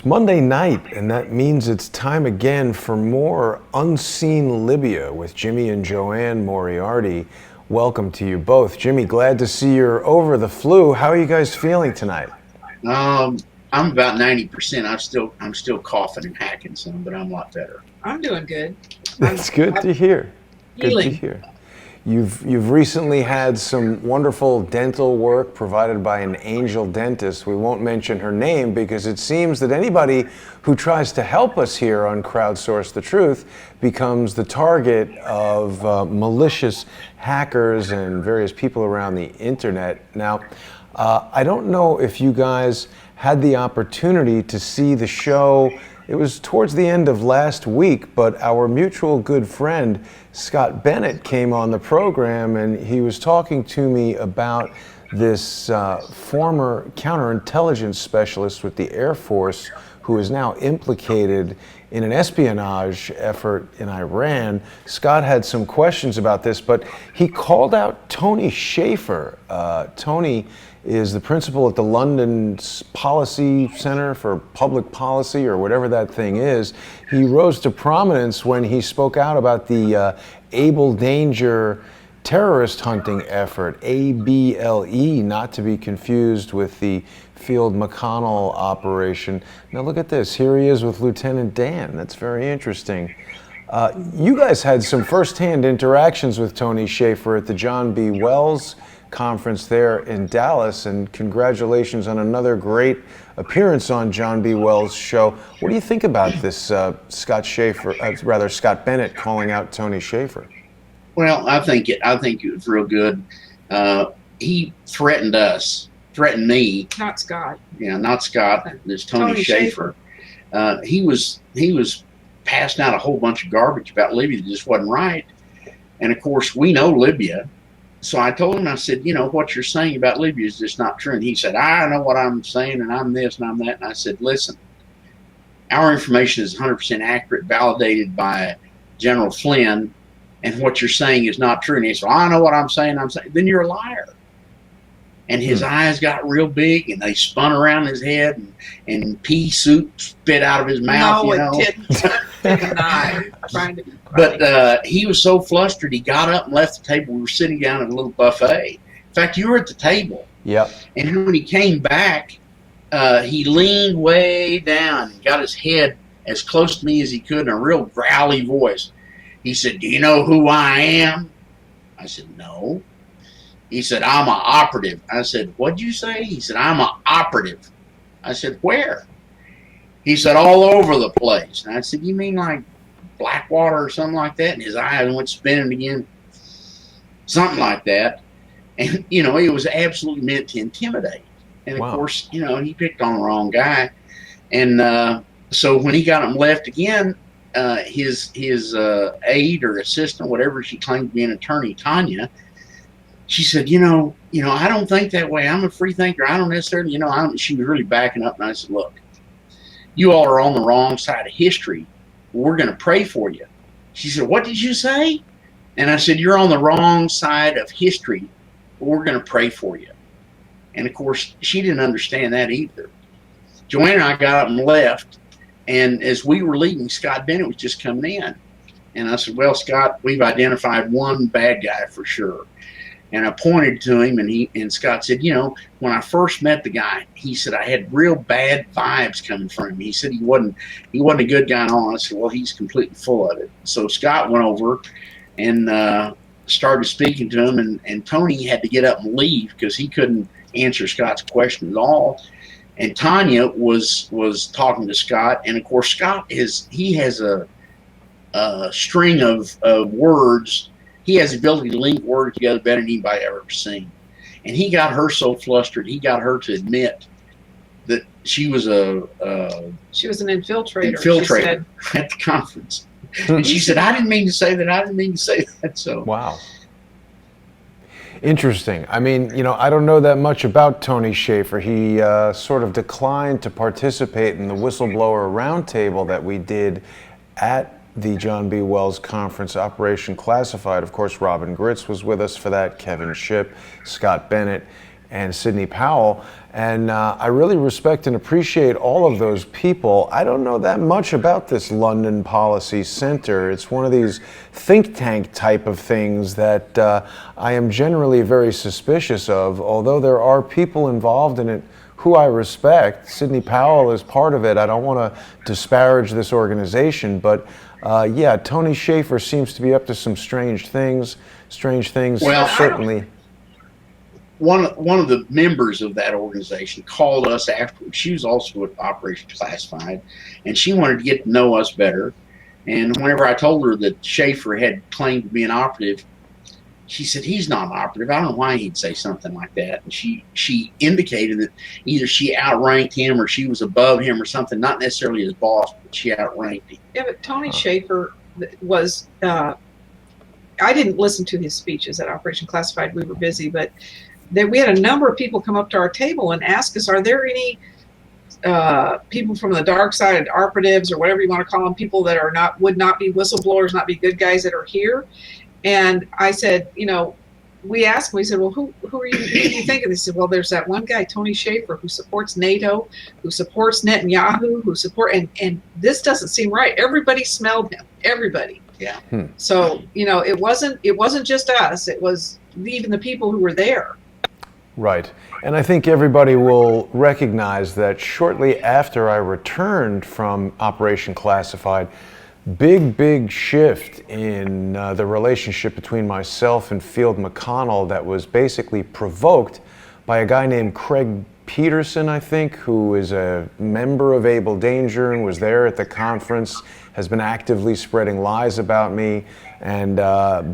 It's Monday night, and that means it's time again for more Unseen Libya with Jimmy and Joanne Moriarty. Welcome to you both. Jimmy, glad to see you're over the flu. How are you guys feeling tonight? I'm about 90%. I'm still coughing and hacking some, but I'm a lot better. I'm doing good. That's good to hear. Healing. Good to hear. You've recently had some wonderful dental work provided by an angel dentist. We won't mention her name because it seems that anybody who tries to help us here on Crowdsource the Truth becomes the target of malicious hackers and various people around the internet. Now, I don't know if you guys had the opportunity to see the show. It was towards the end of last week, but our mutual good friend, Scott Bennett, came on the program and he was talking to me about this former counterintelligence specialist with the Air Force who is now implicated in an espionage effort in Iran. Scott had some questions about this, but he called out Tony Shaffer. Tony is the principal at the London Policy Center for Public Policy, or whatever that thing is. He rose to prominence when he spoke out about the Able Danger terrorist hunting effort, ABLE, not to be confused with the Field McConnell operation. Now look at this, here he is with Lieutenant Dan. That's very interesting. You guys had some firsthand interactions with Tony Shaffer at the John B. Wells conference there in Dallas, and congratulations on another great appearance on John B. Wells' show. What do you think about this Scott Bennett calling out Tony Shaffer? Well, I think it was real good. He threatened me. Not Scott. Yeah, not Scott. It's Tony Shaffer. He was passing out a whole bunch of garbage about Libya that just wasn't right. And of course, we know Libya. So I told him, I said, you know, what you're saying about Libya is just not true. And he said, I know what I'm saying, and I'm this and I'm that. And I said, listen, our information is 100% accurate, validated by General Flynn, and what you're saying is not true. And he said, well, I know what I'm saying. Then you're a liar. And his eyes got real big, and they spun around his head, and pea soup spit out of his mouth. No, you know? it didn't. I'm trying to be funny. But he was so flustered, he got up and left the table. We were sitting down at a little buffet. In fact, you were at the table. Yep. And when he came back, he leaned way down and got his head as close to me as he could in a real growly voice. He said, do you know who I am? I said, no. He said, I'm an operative. I said, what'd you say? He said, I'm an operative. I said, where? He said, all over the place. And I said, you mean like Blackwater or something like that? And his eyes went spinning again. Something like that. And, you know, it was absolutely meant to intimidate. And, of course, you know, he picked on the wrong guy. And so when he got him left again, his aide or assistant, whatever she claimed to be an attorney, Tanya, she said, you know, I don't think that way. I'm a free thinker. I don't necessarily, she was really backing up. And I said, look, you all are on the wrong side of history. We're going to pray for you. She said, what did you say? And I said, you're on the wrong side of history. We're going to pray for you. And, of course, she didn't understand that either. Joanne and I got up and left. And as we were leaving, Scott Bennett was just coming in. And I said, well, Scott, we've identified one bad guy for sure. And I pointed to him, and Scott said, you know, when I first met the guy, he said I had real bad vibes coming from him. He said he wasn't a good guy at all. I said, well, he's completely full of it. So Scott went over and started speaking to him, and Tony had to get up and leave because he couldn't answer Scott's question at all. And Tanya was talking to Scott, and of course Scott has a string of words. He has the ability to link words together better than anybody I've ever seen. And he got her so flustered, he got her to admit that she was an infiltrator at the conference. And she said, I didn't mean to say that. So wow. Interesting. I mean, you know, I don't know that much about Tony Shaffer. He sort of declined to participate in the whistleblower roundtable that we did at the John B. Wells Conference, Operation Classified. Of course, Robin Gritz was with us for that, Kevin Shipp, Scott Bennett, and Sidney Powell. And I really respect and appreciate all of those people. I don't know that much about this London Policy Center. It's one of these think tank type of things that I am generally very suspicious of, although there are people involved in it who I respect. Sidney Powell is part of it. I don't want to disparage this organization, but yeah, Tony Shaffer seems to be up to some strange things. Well, certainly. One of the members of that organization called us after. She was also at Operation Classified, and she wanted to get to know us better. And whenever I told her that Shaffer had claimed to be an operative, she said, he's not an operative. I don't know why he'd say something like that. And she indicated that either she outranked him or she was above him or something, not necessarily his boss, but she outranked him. Yeah, but Tony Shaffer was, I didn't listen to his speeches at Operation Classified. We were busy, but we had a number of people come up to our table and ask us, are there any people from the dark side, operatives or whatever you want to call them, people that would not be whistleblowers, not be good guys that are here? And I said, we asked him, we said, well, who are you, who do you think? And they said, well, there's that one guy, Tony Shaffer, who supports NATO, who supports Netanyahu, and this doesn't seem right. Everybody smelled him. Everybody. Yeah. So, it wasn't just us. It was even the people who were there. Right. And I think everybody will recognize that shortly after I returned from Operation Classified, big shift in the relationship between myself and Field McConnell that was basically provoked by a guy named Craig Peterson, I think, who is a member of Able Danger and was there at the conference, has been actively spreading lies about me. And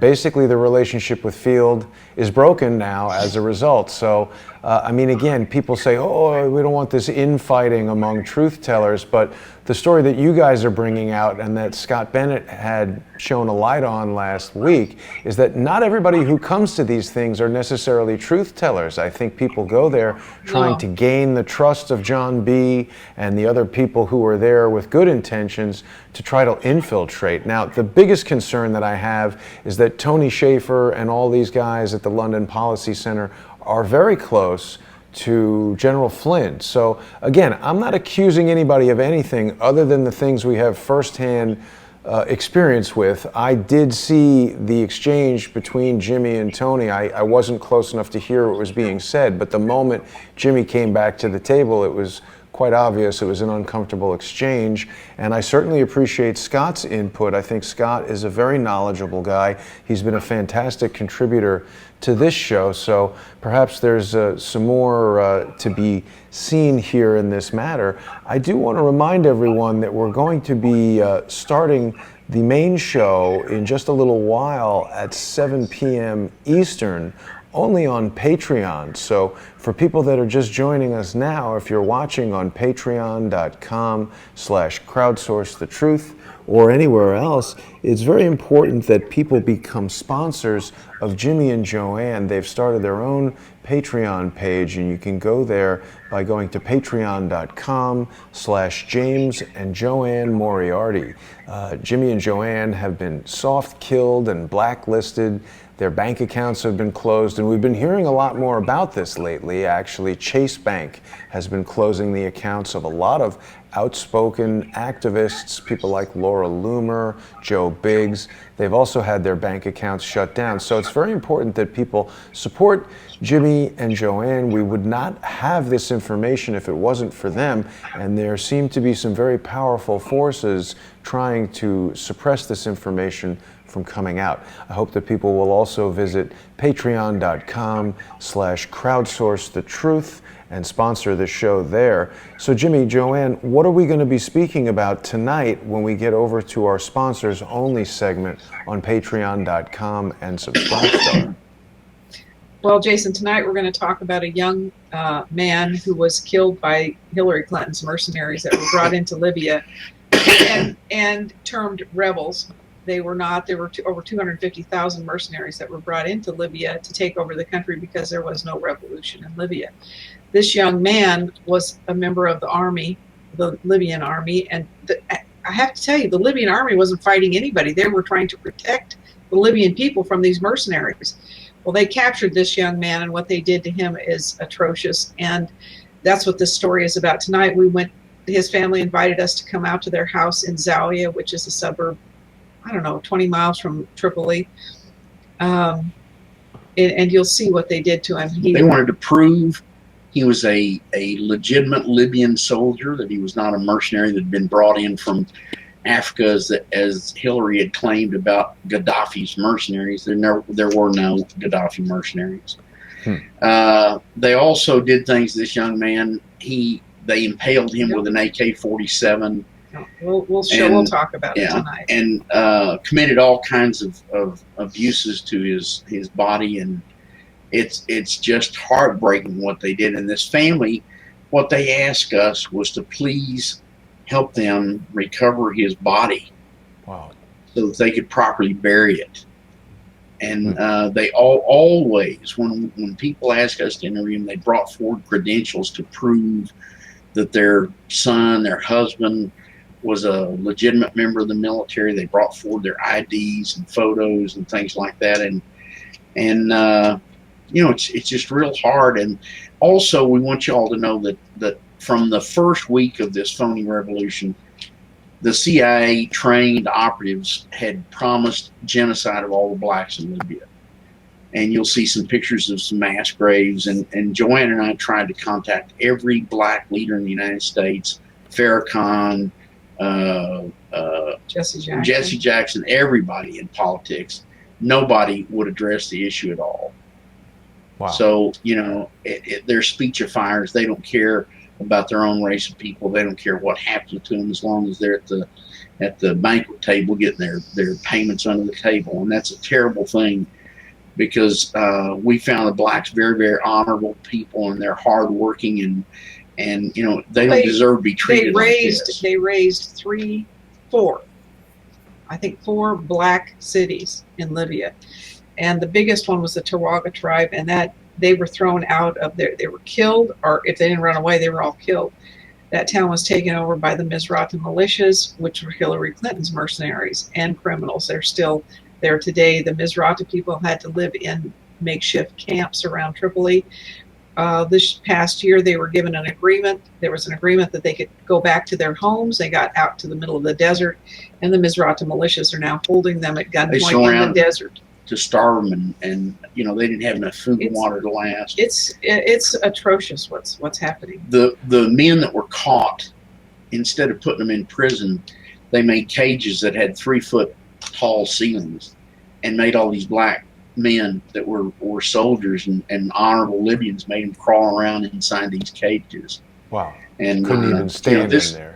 basically the relationship with Field is broken now as a result. So, again, people say, oh, we don't want this infighting among truth tellers, but the story that you guys are bringing out and that Scott Bennett had shown a light on last week is that not everybody who comes to these things are necessarily truth tellers. I think people go there trying to gain the trust of John B. and the other people who are there with good intentions to try to infiltrate. Now, the biggest concern that I have is that Tony Shaffer and all these guys at the London Policy Center are very close to General Flynn. So again, I'm not accusing anybody of anything other than the things we have firsthand experience with. I did see the exchange between Jimmy and Tony. I wasn't close enough to hear what was being said, but the moment Jimmy came back to the table, it was quite obvious it was an uncomfortable exchange, and I certainly appreciate Scott's input. I think Scott is a very knowledgeable guy. He's been a fantastic contributor to this show, so perhaps there's some more to be seen here in this matter. I do want to remind everyone that we're going to be starting the main show in just a little while at 7 p.m. Eastern, only on Patreon. So for people that are just joining us now, if you're watching on patreon.com/crowdsourcethetruth or anywhere else, it's very important that people become sponsors of Jimmy and JoAnne. They've started their own Patreon page, and you can go there by going to patreon.com/James and JoAnne Moriarty. Jimmy and JoAnne have been soft-killed and blacklisted. Their bank accounts have been closed, and we've been hearing a lot more about this lately. Actually, Chase Bank has been closing the accounts of a lot of outspoken activists, people like Laura Loomer, Joe Biggs. They've also had their bank accounts shut down. So it's very important that people support Jimmy and JoAnne. We would not have this information if it wasn't for them, and there seem to be some very powerful forces trying to suppress this information from coming out. I hope that people will also visit patreon.com/crowdsourcethetruth and sponsor the show there. So Jimmy, JoAnne, what are we going to be speaking about tonight when we get over to our sponsors only segment on patreon.com and Subscribestar? Well, Jason, tonight we're going to talk about a young man who was killed by Hillary Clinton's mercenaries that were brought into Libya and termed rebels. They were not. There were over 250,000 mercenaries that were brought into Libya to take over the country because there was no revolution in Libya. This young man was a member of the army, the Libyan army, and I have to tell you, the Libyan army wasn't fighting anybody. They were trying to protect the Libyan people from these mercenaries. Well, they captured this young man, and what they did to him is atrocious. And that's what this story is about. Tonight, his family invited us to come out to their house in Zawia, which is a suburb, I don't know, 20 miles from Tripoli. And you'll see what they did to him. They wanted to prove he was a legitimate Libyan soldier, that he was not a mercenary that had been brought in from Africa, as Hillary had claimed about Gaddafi's mercenaries. There were no Gaddafi mercenaries. They also did things to this young man. They impaled him with an AK-47. We'll talk about it tonight. And committed all kinds of abuses to his body, and it's just heartbreaking what they did. And this family, what they asked us was to please help them recover his body. Wow. So that they could properly bury it. And they always, when people ask us to interview them, they brought forward credentials to prove that their son, their husband, was a legitimate member of the military. They brought forward their IDs and photos and things like that. And it's just real hard. And also, we want you all to know that from the first week of this phony revolution, the CIA trained operatives had promised genocide of all the blacks in Libya. And you'll see some pictures of some mass graves. And Joanne and I tried to contact every black leader in the United States, Farrakhan, Jesse Jackson, everybody in politics. Nobody would address the issue at all. Wow. So, they're speechifiers. They don't care about their own race of people. They don't care what happens to them as long as they're at the banquet table getting their payments under the table. And that's a terrible thing, because we found the blacks very, very honorable people, and they're hardworking, and they don't deserve to be treated like this. They raised four black cities in Libya, and the biggest one was the Tarawa tribe, and that they were thrown out of there. They were killed, or if they didn't run away, they were all killed. That town was taken over by the Misrata militias, which were Hillary Clinton's mercenaries and criminals. They're still there today. The Misrata people had to live in makeshift camps around Tripoli. This past year, they were given an agreement. There was an agreement that they could go back to their homes. They got out to the middle of the desert, and the Misrata militias are now holding them at gunpoint in the desert to starve them, and they didn't have enough food and water to last. It's atrocious what's happening. The men that were caught, instead of putting them in prison, they made cages that had 3-foot tall ceilings, and made all these black men that were soldiers and honorable Libyans, made them crawl around inside these cages. Wow. And couldn't even stand in there.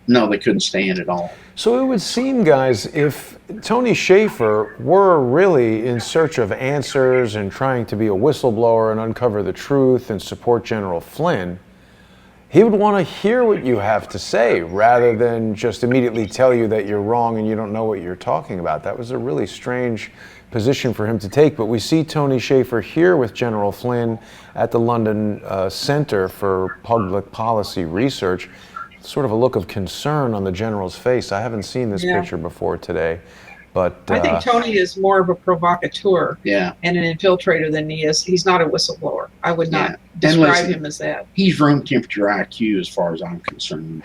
No, they couldn't stand at all. So it would seem, guys, if Tony Shaffer were really in search of answers and trying to be a whistleblower and uncover the truth and support General Flynn, he would want to hear what you have to say rather than just immediately tell you that you're wrong and you don't know what you're talking about. That was a really strange position for him to take. But we see Tony Shaffer here with General Flynn at the London Center for Public Policy Research. Sort of a look of concern on the general's face. I haven't seen this picture before today, but I think Tony is more of a provocateur and an infiltrator than he is. He's not a whistleblower. I would not describe him as that. He's room temperature IQ as far as I'm concerned.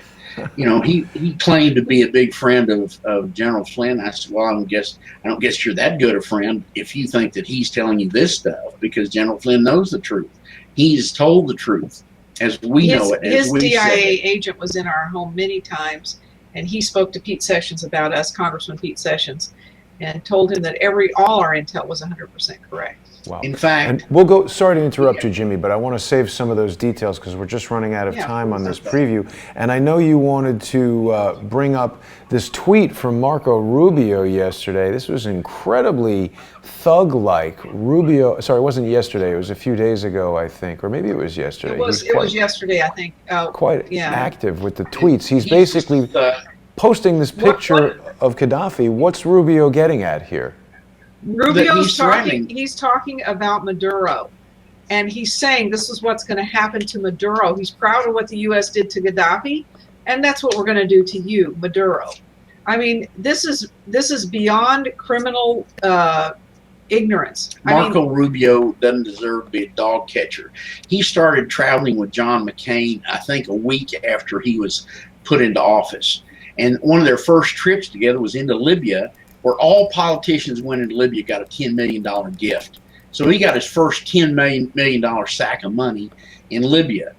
He claimed to be a big friend of General Flynn. I said, well, I don't guess you're that good a friend if you think that he's telling you this stuff, because General Flynn knows the truth. He's told the truth. As we know it, his DIA agent was in our home many times, and he spoke to Pete Sessions about us, Congressman Pete Sessions, and told him that all our intel was 100% correct. Wow. In fact, and we'll go. Sorry to interrupt you, Jimmy, but I want to save some of those details because we're just running out of time on this preview. And I know you wanted to bring up this tweet from Marco Rubio yesterday. This was incredibly thug-like. Rubio, sorry, it wasn't yesterday. It was a few days ago, I think, or maybe it was yesterday. It was yesterday, I think. Quite active with the tweets. He's basically posting this picture of Gaddafi. What's Rubio getting at here? Rubio's he's talking about Maduro, and he's saying this is what's going to happen to Maduro. He's proud of what the U.S. did to Gaddafi, and that's what we're going to do to you, Maduro. I mean, this is beyond criminal ignorance. Marco Rubio doesn't deserve to be a dog catcher. He started traveling with John McCain, I think, a week after he was put into office. And one of their first trips together was into Libya, where all politicians went into Libya got a $10 million gift. So he got his first $10 million sack of money in Libya.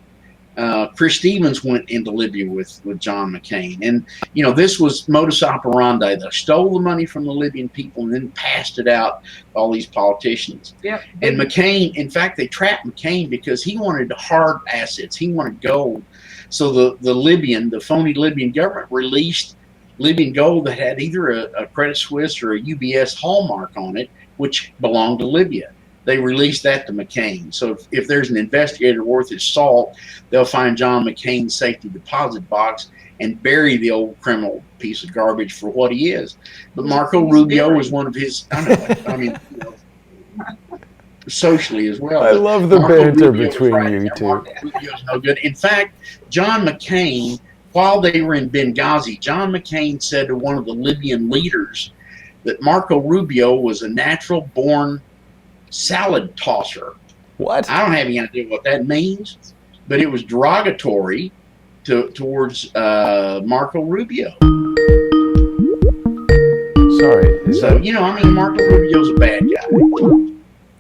Chris Stevens went into Libya with John McCain. And, you know, this was modus operandi. They stole the money from the Libyan people and then passed it out to all these politicians. Yep. And McCain, in fact, they trapped McCain because he wanted hard assets. He wanted gold. So the phony Libyan government released Libyan gold that had either a Credit Suisse or a UBS hallmark on it, which belonged to Libya. They released that to McCain. So if there's an investigator worth his salt, they'll find John McCain's safety deposit box and bury the old criminal piece of garbage for what he is. But Marco Rubio was one of his, I mean, you know, socially as well. I love the banter between you two. Marco Rubio's no good. In fact, John McCain, while they were in Benghazi, John McCain said to one of the Libyan leaders that Marco Rubio was a natural-born salad tosser. What? I don't have any idea what that means, but it was derogatory towards Marco Rubio. Sorry. So, you know, I mean, Marco Rubio's a bad guy.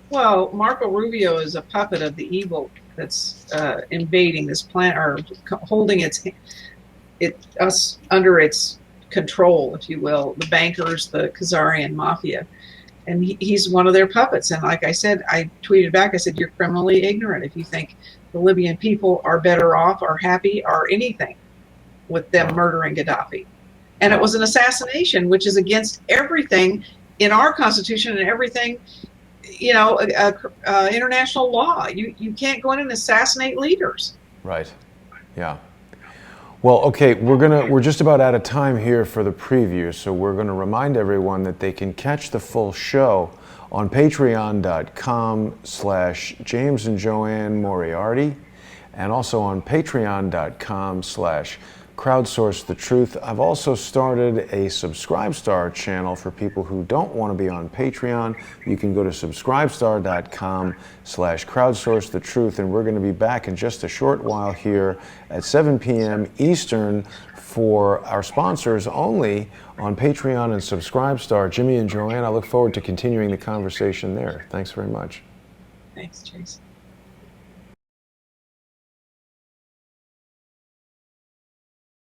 Well, Marco Rubio is a puppet of the evil that's invading this planet, or holding us under its control, if you will. The bankers, the Khazarian mafia. And he's one of their puppets. And like I said, I tweeted back, I said, you're criminally ignorant if you think the Libyan people are better off or happy or anything with them murdering Gaddafi. And it was an assassination, which is against everything in our Constitution and everything, you know, international law. You can't go in and assassinate leaders. Right. Yeah. Well, okay, we're just about out of time here for the preview, so we're going to remind everyone that they can catch the full show on patreon.com/James and JoAnne Moriarty, and also on patreon.com/Crowdsource the Truth. I've also started a Subscribestar channel for people who don't want to be on Patreon. You can go to subscribestar.com/Crowdsource the Truth, and we're going to be back in just a short while here at 7 p.m. Eastern for our sponsors only on Patreon and Subscribestar. Jimmy and JoAnne, I look forward to continuing the conversation there. Thanks very much. Thanks, Chase.